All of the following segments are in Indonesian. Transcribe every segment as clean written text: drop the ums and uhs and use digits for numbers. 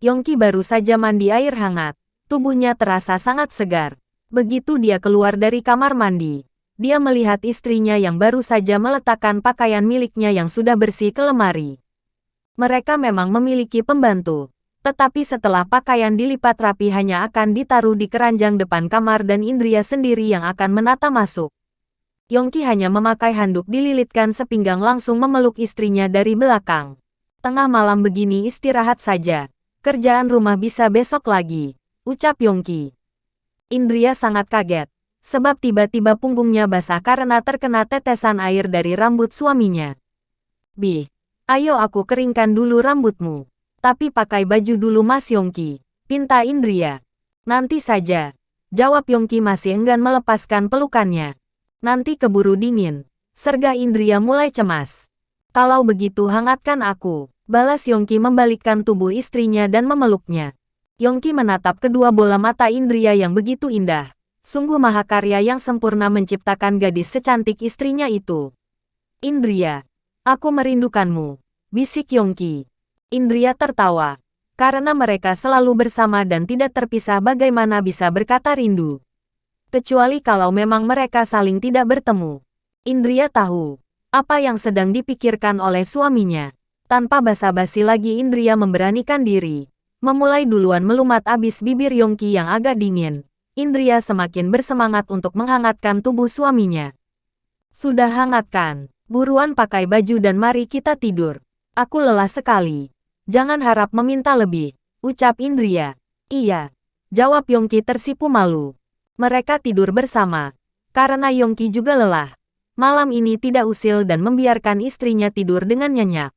Yongki baru saja mandi air hangat. Tubuhnya terasa sangat segar. Begitu dia keluar dari kamar mandi, dia melihat istrinya yang baru saja meletakkan pakaian miliknya yang sudah bersih ke lemari. Mereka memang memiliki pembantu, tetapi setelah pakaian dilipat rapi hanya akan ditaruh di keranjang depan kamar dan Indria sendiri yang akan menata masuk. Yongki hanya memakai handuk dililitkan sepinggang langsung memeluk istrinya dari belakang. Tengah malam begini istirahat saja. Kerjaan rumah bisa besok lagi, ucap Yongki. Indria sangat kaget, sebab tiba-tiba punggungnya basah karena terkena tetesan air dari rambut suaminya. Bih, ayo aku keringkan dulu rambutmu. Tapi pakai baju dulu Mas Yongki, pinta Indria. Nanti saja, jawab Yongki masih enggan melepaskan pelukannya. Nanti keburu dingin, sergah Indria mulai cemas. Kalau begitu hangatkan aku. Balas Yongki membalikkan tubuh istrinya dan memeluknya. Yongki menatap kedua bola mata Indria yang begitu indah. Sungguh mahakarya yang sempurna menciptakan gadis secantik istrinya itu. Indria, aku merindukanmu, bisik Yongki. Indria tertawa. Karena mereka selalu bersama dan tidak terpisah bagaimana bisa berkata rindu. Kecuali kalau memang mereka saling tidak bertemu. Indria tahu apa yang sedang dipikirkan oleh suaminya. Tanpa basa-basi lagi Indria memberanikan diri. Memulai duluan melumat abis bibir Yongki yang agak dingin. Indria semakin bersemangat untuk menghangatkan tubuh suaminya. Sudah hangatkan. Buruan pakai baju dan mari kita tidur. Aku lelah sekali. Jangan harap meminta lebih, ucap Indria. Iya, jawab Yongki tersipu malu. Mereka tidur bersama. Karena Yongki juga lelah. Malam ini tidak usil dan membiarkan istrinya tidur dengan nyenyak.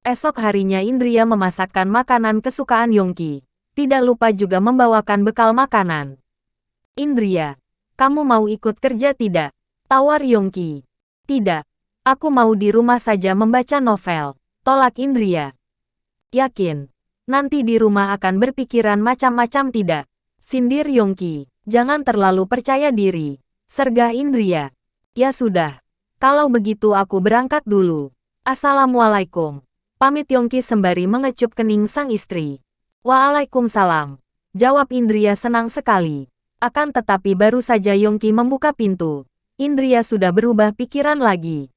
Esok harinya Indria memasakkan makanan kesukaan Yongki. Tidak lupa juga membawakan bekal makanan. Indria, kamu mau ikut kerja tidak? Tawar Yongki. Tidak, aku mau di rumah saja membaca novel. Tolak Indria. Yakin, nanti di rumah akan berpikiran macam-macam tidak? Sindir Yongki. Jangan terlalu percaya diri. Sergah Indria. Ya sudah, kalau begitu aku berangkat dulu. Assalamualaikum. Pamit Yongki sembari mengecup kening sang istri. Waalaikumsalam. Jawab Indria senang sekali. Akan tetapi baru saja Yongki membuka pintu. Indria sudah berubah pikiran lagi.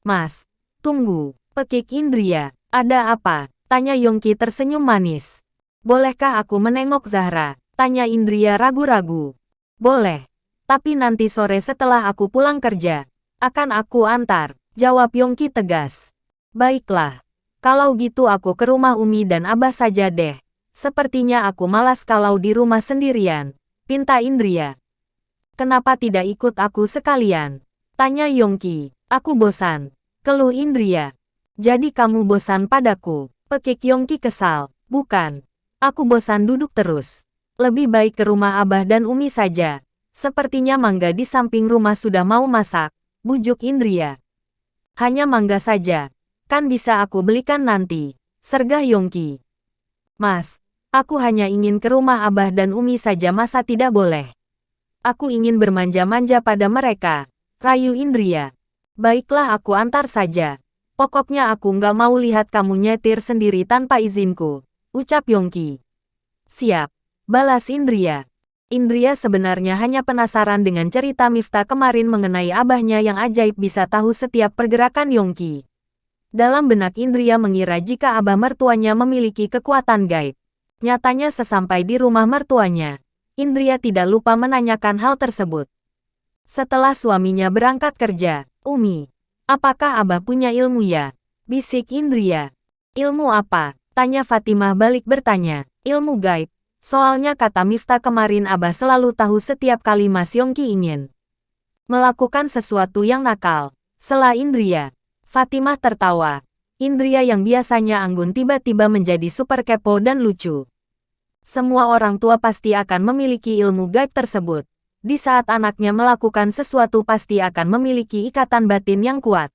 Mas, tunggu. Pekik Indria. Ada apa? Tanya Yongki tersenyum manis. Bolehkah aku menengok Zahra? Tanya Indria ragu-ragu. Boleh. Tapi nanti sore setelah aku pulang kerja. Akan aku antar. Jawab Yongki tegas. Baiklah. Kalau gitu aku ke rumah Umi dan Abah saja deh. Sepertinya aku malas kalau di rumah sendirian. Pinta Indria. Kenapa tidak ikut aku sekalian? Tanya Yongki. Aku bosan. Keluh Indria. Jadi kamu bosan padaku? Pekik Yongki kesal. Bukan. Aku bosan duduk terus. Lebih baik ke rumah Abah dan Umi saja. Sepertinya mangga di samping rumah sudah mau masak. Bujuk Indria. Hanya mangga saja. Kan bisa aku belikan nanti. Sergah Yongki. Mas, aku hanya ingin ke rumah Abah dan Umi saja masa tidak boleh. Aku ingin bermanja-manja pada mereka. Rayu Indria. Baiklah aku antar saja. Pokoknya aku nggak mau lihat kamu nyetir sendiri tanpa izinku. Ucap Yongki. Siap. Balas Indria. Indria sebenarnya hanya penasaran dengan cerita Miftah kemarin mengenai abahnya yang ajaib bisa tahu setiap pergerakan Yongki. Dalam benak Indria mengira jika abah mertuanya memiliki kekuatan gaib. Nyatanya sesampai di rumah mertuanya, Indria tidak lupa menanyakan hal tersebut. Setelah suaminya berangkat kerja, Umi, apakah abah punya ilmu ya? Bisik Indria. Ilmu apa? Tanya Fatimah balik bertanya. Ilmu gaib. Soalnya kata Miftah kemarin abah selalu tahu setiap kali Mas Yongki ingin melakukan sesuatu yang nakal. Sela Indria. Fatimah tertawa. Indria yang biasanya anggun tiba-tiba menjadi super kepo dan lucu. Semua orang tua pasti akan memiliki ilmu gaib tersebut. Di saat anaknya melakukan sesuatu pasti akan memiliki ikatan batin yang kuat.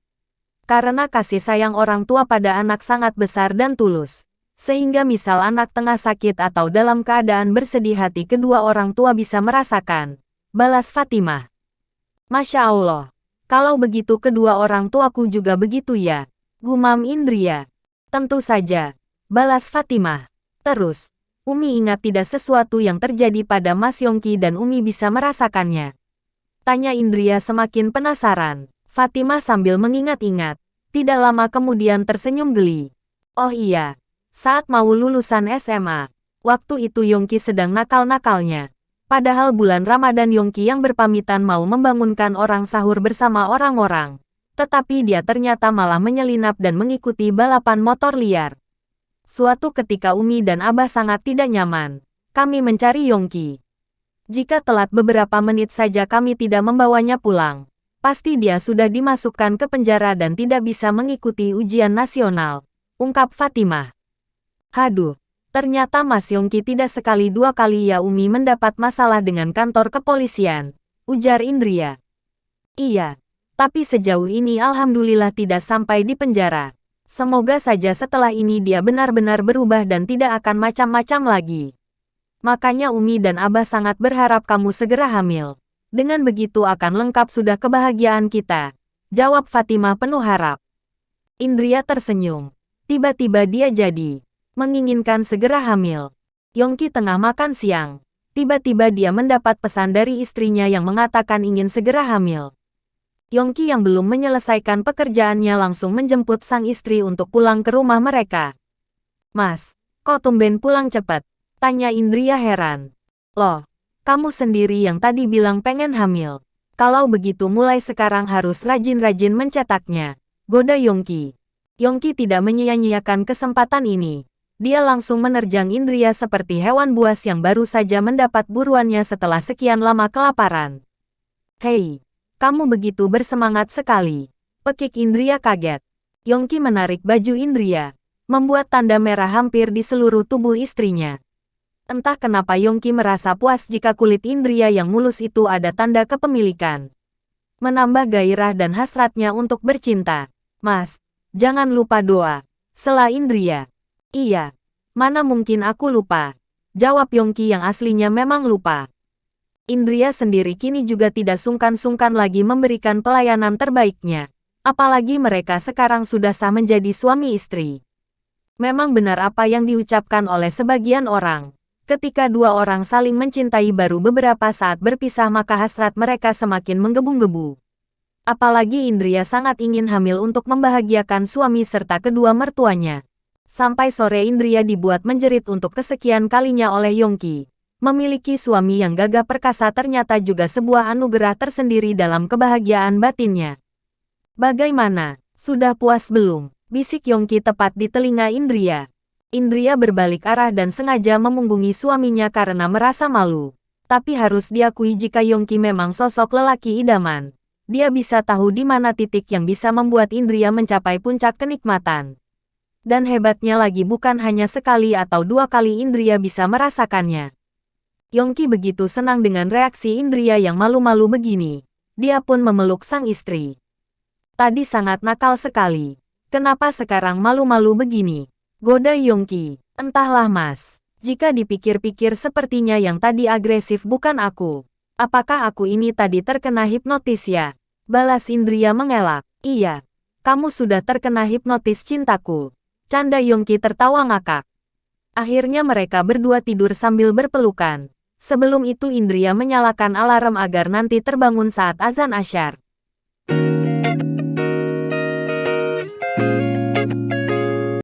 Karena kasih sayang orang tua pada anak sangat besar dan tulus. Sehingga misal anak tengah sakit atau dalam keadaan bersedih hati kedua orang tua bisa merasakan. Balas Fatimah. Masya Allah. Kalau begitu kedua orang tuaku juga begitu ya. Gumam Indria. Tentu saja. Balas Fatimah. Terus, Umi ingat tidak sesuatu yang terjadi pada Mas Yongki dan Umi bisa merasakannya. Tanya Indria semakin penasaran. Fatimah sambil mengingat-ingat. Tidak lama kemudian tersenyum geli. Oh iya, saat mau lulusan SMA. Waktu itu Yongki sedang nakal-nakalnya. Padahal bulan Ramadan Yongki yang berpamitan mau membangunkan orang sahur bersama orang-orang. Tetapi dia ternyata malah menyelinap dan mengikuti balapan motor liar. Suatu ketika Umi dan Abah sangat tidak nyaman. Kami mencari Yongki. Jika telat beberapa menit saja kami tidak membawanya pulang. Pasti dia sudah dimasukkan ke penjara dan tidak bisa mengikuti ujian nasional. Ungkap Fatimah. Haduh. Ternyata Mas Yongki tidak sekali dua kali ya Umi mendapat masalah dengan kantor kepolisian, ujar Indria. Iya, tapi sejauh ini alhamdulillah tidak sampai di penjara. Semoga saja setelah ini dia benar-benar berubah dan tidak akan macam-macam lagi. Makanya Umi dan Abah sangat berharap kamu segera hamil. Dengan begitu akan lengkap sudah kebahagiaan kita, jawab Fatimah penuh harap. Indria tersenyum. Tiba-tiba dia jadi menginginkan segera hamil. Yongki tengah makan siang. Tiba-tiba dia mendapat pesan dari istrinya yang mengatakan ingin segera hamil. Yongki yang belum menyelesaikan pekerjaannya langsung menjemput sang istri untuk pulang ke rumah mereka. Mas, kok tumben pulang cepat? Tanya Indria heran. Loh, kamu sendiri yang tadi bilang pengen hamil. Kalau begitu mulai sekarang harus rajin-rajin mencetaknya. Goda Yongki. Yongki tidak menyia-nyiakan kesempatan ini. Dia langsung menerjang Indria seperti hewan buas yang baru saja mendapat buruannya setelah sekian lama kelaparan. Hei, kamu begitu bersemangat sekali. Pekik Indria kaget. Yongki menarik baju Indria, membuat tanda merah hampir di seluruh tubuh istrinya. Entah kenapa Yongki merasa puas jika kulit Indria yang mulus itu ada tanda kepemilikan. Menambah gairah dan hasratnya untuk bercinta. Mas, jangan lupa doa. Sela Indria. Iya, mana mungkin aku lupa. Jawab Yongki yang aslinya memang lupa. Indria sendiri kini juga tidak sungkan-sungkan lagi memberikan pelayanan terbaiknya. Apalagi mereka sekarang sudah sah menjadi suami istri. Memang benar apa yang diucapkan oleh sebagian orang. Ketika dua orang saling mencintai baru beberapa saat berpisah maka hasrat mereka semakin menggebu-gebu. Apalagi Indria sangat ingin hamil untuk membahagiakan suami serta kedua mertuanya. Sampai sore Indria dibuat menjerit untuk kesekian kalinya oleh Yongki. Memiliki suami yang gagah perkasa ternyata juga sebuah anugerah tersendiri dalam kebahagiaan batinnya. Bagaimana? Sudah puas belum? Bisik Yongki tepat di telinga Indria. Indria berbalik arah dan sengaja memunggungi suaminya karena merasa malu. Tapi harus diakui jika Yongki memang sosok lelaki idaman. Dia bisa tahu di mana titik yang bisa membuat Indria mencapai puncak kenikmatan. Dan hebatnya lagi bukan hanya sekali atau dua kali Indria bisa merasakannya. Yongki begitu senang dengan reaksi Indria yang malu-malu begini. Dia pun memeluk sang istri. Tadi sangat nakal sekali. Kenapa sekarang malu-malu begini? Goda Yongki. Entahlah mas. Jika dipikir-pikir sepertinya yang tadi agresif bukan aku. Apakah aku ini tadi terkena hipnotis ya? Balas Indria mengelak. Iya. Kamu sudah terkena hipnotis cintaku. Canda Yongki tertawa ngakak. Akhirnya mereka berdua tidur sambil berpelukan. Sebelum itu Indria menyalakan alarm agar nanti terbangun saat azan asyar.